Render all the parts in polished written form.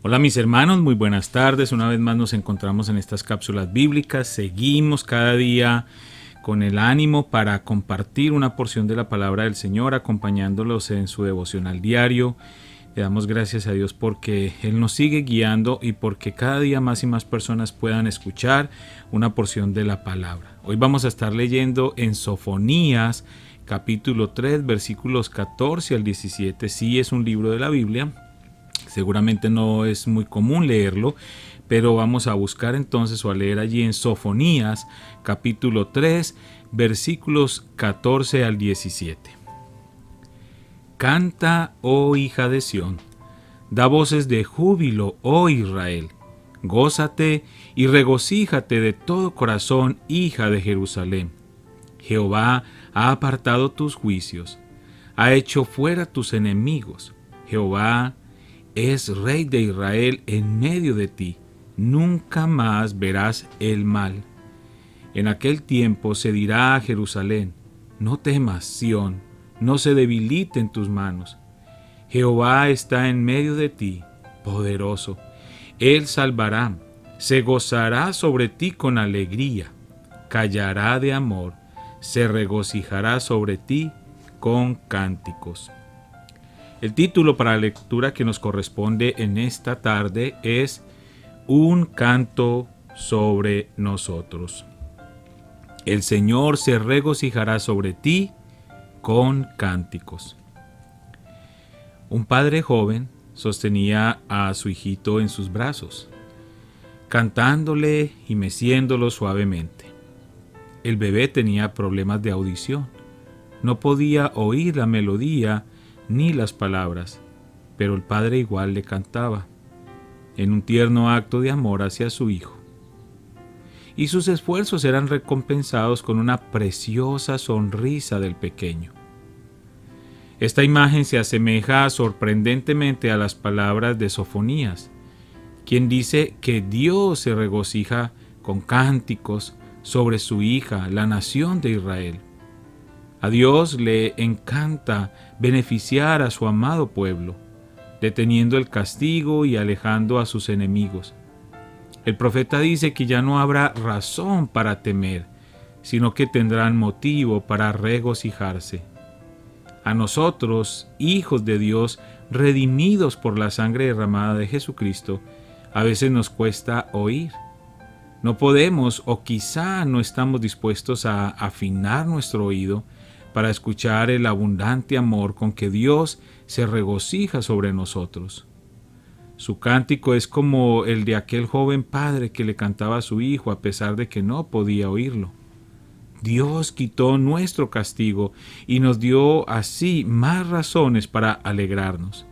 Hola mis hermanos, muy buenas tardes. Una vez más nos encontramos en estas cápsulas bíblicas. Seguimos cada día con el ánimo para compartir una porción de la palabra del Señor, acompañándolos en su devocional diario. Le damos gracias a Dios porque Él nos sigue guiando y porque cada día más y más personas puedan escuchar una porción de la palabra. Hoy vamos a estar leyendo en Sofonías, capítulo 3, versículos 14 al 17. Sí, es un libro de la Biblia. Seguramente no es muy común leerlo, pero vamos a buscar entonces o a leer allí en Sofonías, capítulo 3, versículos 14 al 17. Canta, oh hija de Sión, da voces de júbilo, oh Israel. Gózate y regocíjate de todo corazón, hija de Jerusalén. Jehová ha apartado tus juicios, ha hecho fuera tus enemigos. Jehová es Rey de Israel en medio de ti. Nunca más verás el mal. En aquel tiempo se dirá a Jerusalén: no temas, Sión, no se debilite en tus manos. Jehová está en medio de ti, poderoso. Él salvará, se gozará sobre ti con alegría, callará de amor, se regocijará sobre ti con cánticos. El título para la lectura que nos corresponde en esta tarde es Un canto sobre nosotros. El Señor se regocijará sobre ti con cánticos. Un padre joven sostenía a su hijito en sus brazos, cantándole y meciéndolo suavemente. El bebé tenía problemas de audición. No podía oír la melodía ni las palabras, pero el padre igual le cantaba, en un tierno acto de amor hacia su hijo. Y sus esfuerzos eran recompensados con una preciosa sonrisa del pequeño. Esta imagen se asemeja sorprendentemente a las palabras de Sofonías, quien dice que Dios se regocija con cánticos sobre su hija, la nación de Israel. A Dios le encanta beneficiar a su amado pueblo, deteniendo el castigo y alejando a sus enemigos. El profeta dice que ya no habrá razón para temer, sino que tendrán motivo para regocijarse. A nosotros, hijos de Dios, redimidos por la sangre derramada de Jesucristo, a veces nos cuesta oír. No podemos o quizá no estamos dispuestos a afinar nuestro oído para escuchar el abundante amor con que Dios se regocija sobre nosotros. Su cántico es como el de aquel joven padre que le cantaba a su hijo a pesar de que no podía oírlo. Dios quitó nuestro castigo y nos dio así más razones para alegrarnos.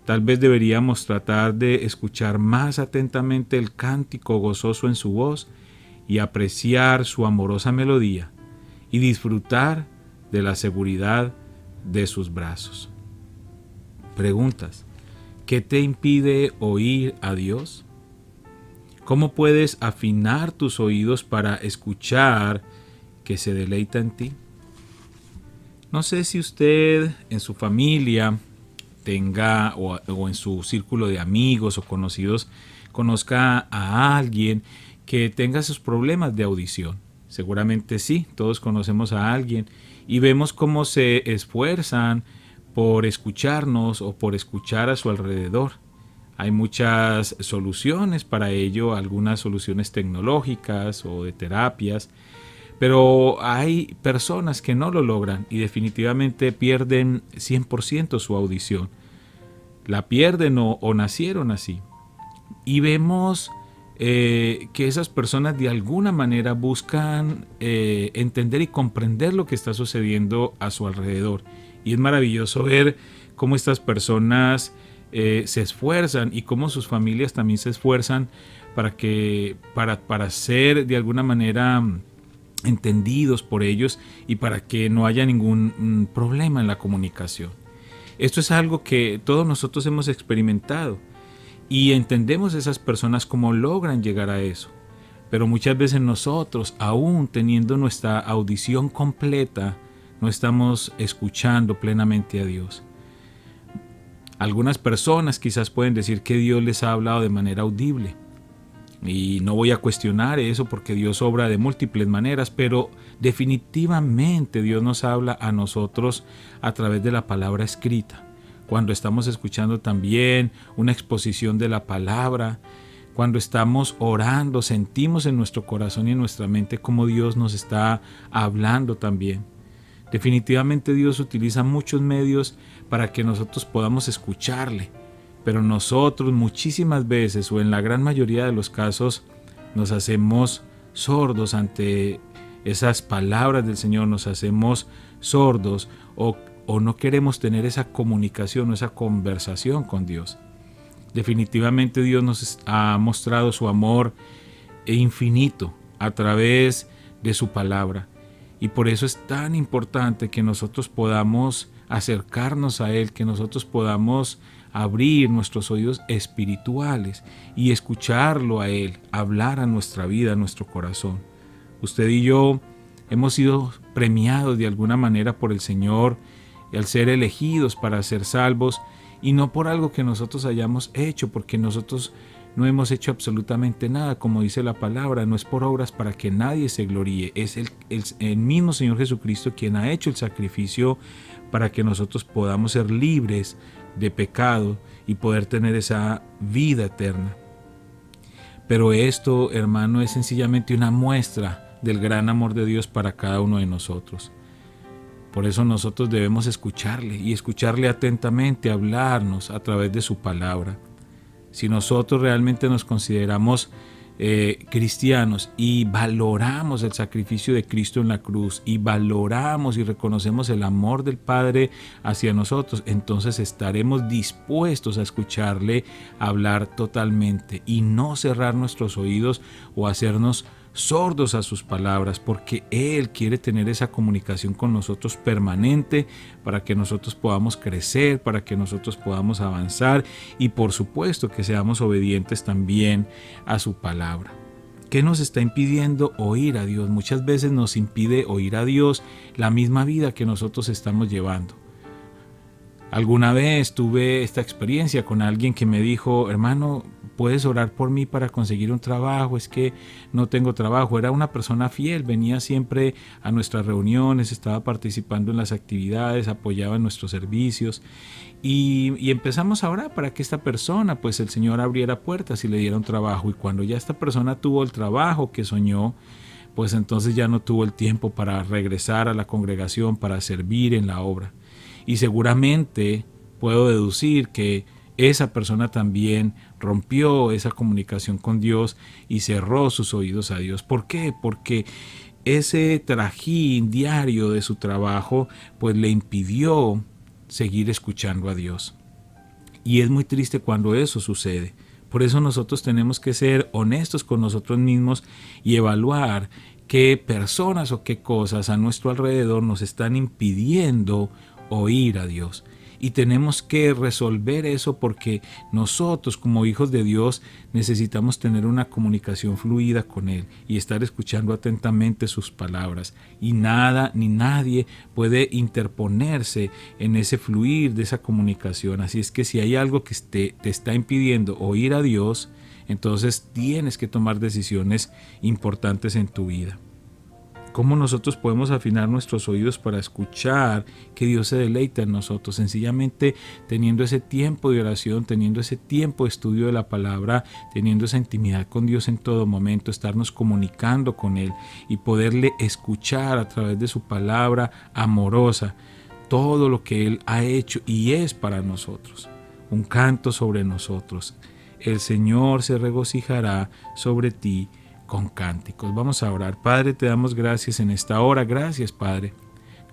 Tal vez deberíamos tratar de escuchar más atentamente el cántico gozoso en su voz y apreciar su amorosa melodía y disfrutar de la seguridad de sus brazos. Preguntas: ¿qué te impide oír a Dios? ¿Cómo puedes afinar tus oídos para escuchar que se deleita en ti? No sé si usted en su familia tenga o en su círculo de amigos o conocidos conozca a alguien que tenga sus problemas de audición. Seguramente sí, todos conocemos a alguien y vemos cómo se esfuerzan por escucharnos o por escuchar a su alrededor. Hay muchas soluciones para ello, algunas soluciones tecnológicas o de terapias, pero hay personas que no lo logran y definitivamente pierden 100% su audición. La pierden o nacieron así. Y vemos que esas personas de alguna manera buscan entender y comprender lo que está sucediendo a su alrededor. Y es maravilloso ver cómo estas personas se esfuerzan y cómo sus familias también se esfuerzan para ser de alguna manera entendidos por ellos y para que no haya ningún problema en la comunicación. Esto es algo que todos nosotros hemos experimentado. Y entendemos esas personas cómo logran llegar a eso. Pero muchas veces nosotros, aún teniendo nuestra audición completa, no estamos escuchando plenamente a Dios. Algunas personas quizás pueden decir que Dios les ha hablado de manera audible. Y no voy a cuestionar eso porque Dios obra de múltiples maneras, pero definitivamente Dios nos habla a nosotros a través de la palabra escrita. Cuando estamos escuchando también una exposición de la palabra, cuando estamos orando, sentimos en nuestro corazón y en nuestra mente cómo Dios nos está hablando también. Definitivamente Dios utiliza muchos medios para que nosotros podamos escucharle. Pero nosotros muchísimas veces, o en la gran mayoría de los casos, nos hacemos sordos ante esas palabras del Señor, nos hacemos sordos o no queremos tener esa comunicación o esa conversación con Dios. Definitivamente Dios nos ha mostrado su amor infinito a través de su palabra. Y por eso es tan importante que nosotros podamos acercarnos a Él, que nosotros podamos abrir nuestros oídos espirituales y escucharlo a Él, hablar a nuestra vida, a nuestro corazón. Usted y yo hemos sido premiados de alguna manera por el Señor al ser elegidos para ser salvos, y no por algo que nosotros hayamos hecho, porque nosotros no hemos hecho absolutamente nada, como dice la palabra, no es por obras para que nadie se gloríe, es el mismo Señor Jesucristo quien ha hecho el sacrificio para que nosotros podamos ser libres de pecado y poder tener esa vida eterna. Pero esto, hermano, es sencillamente una muestra del gran amor de Dios para cada uno de nosotros. Por eso nosotros debemos escucharle y escucharle atentamente, hablarnos a través de su palabra. Si nosotros realmente nos consideramos cristianos y valoramos el sacrificio de Cristo en la cruz y valoramos y reconocemos el amor del Padre hacia nosotros, entonces estaremos dispuestos a escucharle hablar totalmente y no cerrar nuestros oídos o hacernos sordos a sus palabras, porque Él quiere tener esa comunicación con nosotros permanente para que nosotros podamos crecer, para que nosotros podamos avanzar y por supuesto que seamos obedientes también a su palabra. ¿Qué nos está impidiendo oír a Dios? Muchas veces nos impide oír a Dios la misma vida que nosotros estamos llevando. Alguna vez tuve esta experiencia con alguien que me dijo: hermano, ¿puedes orar por mí para conseguir un trabajo? Es que no tengo trabajo. Era una persona fiel, venía siempre a nuestras reuniones, estaba participando en las actividades, apoyaba en nuestros servicios y empezamos a orar para que esta persona, pues el Señor abriera puertas y le diera un trabajo. Y cuando ya esta persona tuvo el trabajo que soñó, pues entonces ya no tuvo el tiempo para regresar a la congregación, para servir en la obra. Y seguramente puedo deducir que esa persona también rompió esa comunicación con Dios y cerró sus oídos a Dios. ¿Por qué? Porque ese trajín diario de su trabajo pues le impidió seguir escuchando a Dios. Y es muy triste cuando eso sucede. Por eso nosotros tenemos que ser honestos con nosotros mismos y evaluar qué personas o qué cosas a nuestro alrededor nos están impidiendo oír a Dios. Y tenemos que resolver eso porque nosotros como hijos de Dios necesitamos tener una comunicación fluida con Él y estar escuchando atentamente sus palabras. Y nada ni nadie puede interponerse en ese fluir de esa comunicación. Así es que si hay algo que te está impidiendo oír a Dios, entonces tienes que tomar decisiones importantes en tu vida. ¿Cómo nosotros podemos afinar nuestros oídos para escuchar que Dios se deleita en nosotros? Sencillamente teniendo ese tiempo de oración, teniendo ese tiempo de estudio de la palabra, teniendo esa intimidad con Dios en todo momento, estarnos comunicando con Él y poderle escuchar a través de su palabra amorosa todo lo que Él ha hecho y es para nosotros. Un canto sobre nosotros. El Señor se regocijará sobre ti con cánticos. Vamos a orar. Padre, te damos gracias en esta hora. Gracias, Padre.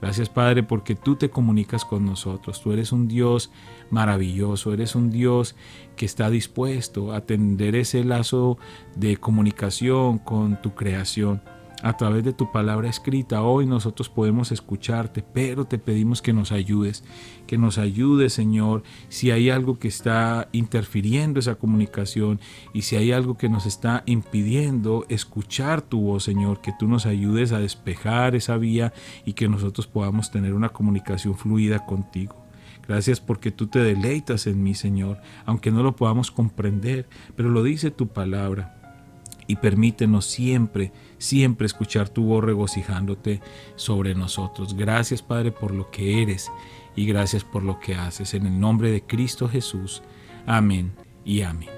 Gracias, Padre, porque tú te comunicas con nosotros. Tú eres un Dios maravilloso. Eres un Dios que está dispuesto a tender ese lazo de comunicación con tu creación. A través de tu palabra escrita, hoy nosotros podemos escucharte, pero te pedimos que nos ayudes, Señor, si hay algo que está interfiriendo esa comunicación y si hay algo que nos está impidiendo escuchar tu voz, Señor, que tú nos ayudes a despejar esa vía y que nosotros podamos tener una comunicación fluida contigo. Gracias porque tú te deleitas en mí, Señor, aunque no lo podamos comprender, pero lo dice tu palabra. Y permítenos siempre, siempre escuchar tu voz regocijándote sobre nosotros. Gracias, Padre, por lo que eres y gracias por lo que haces. En el nombre de Cristo Jesús. Amén y amén.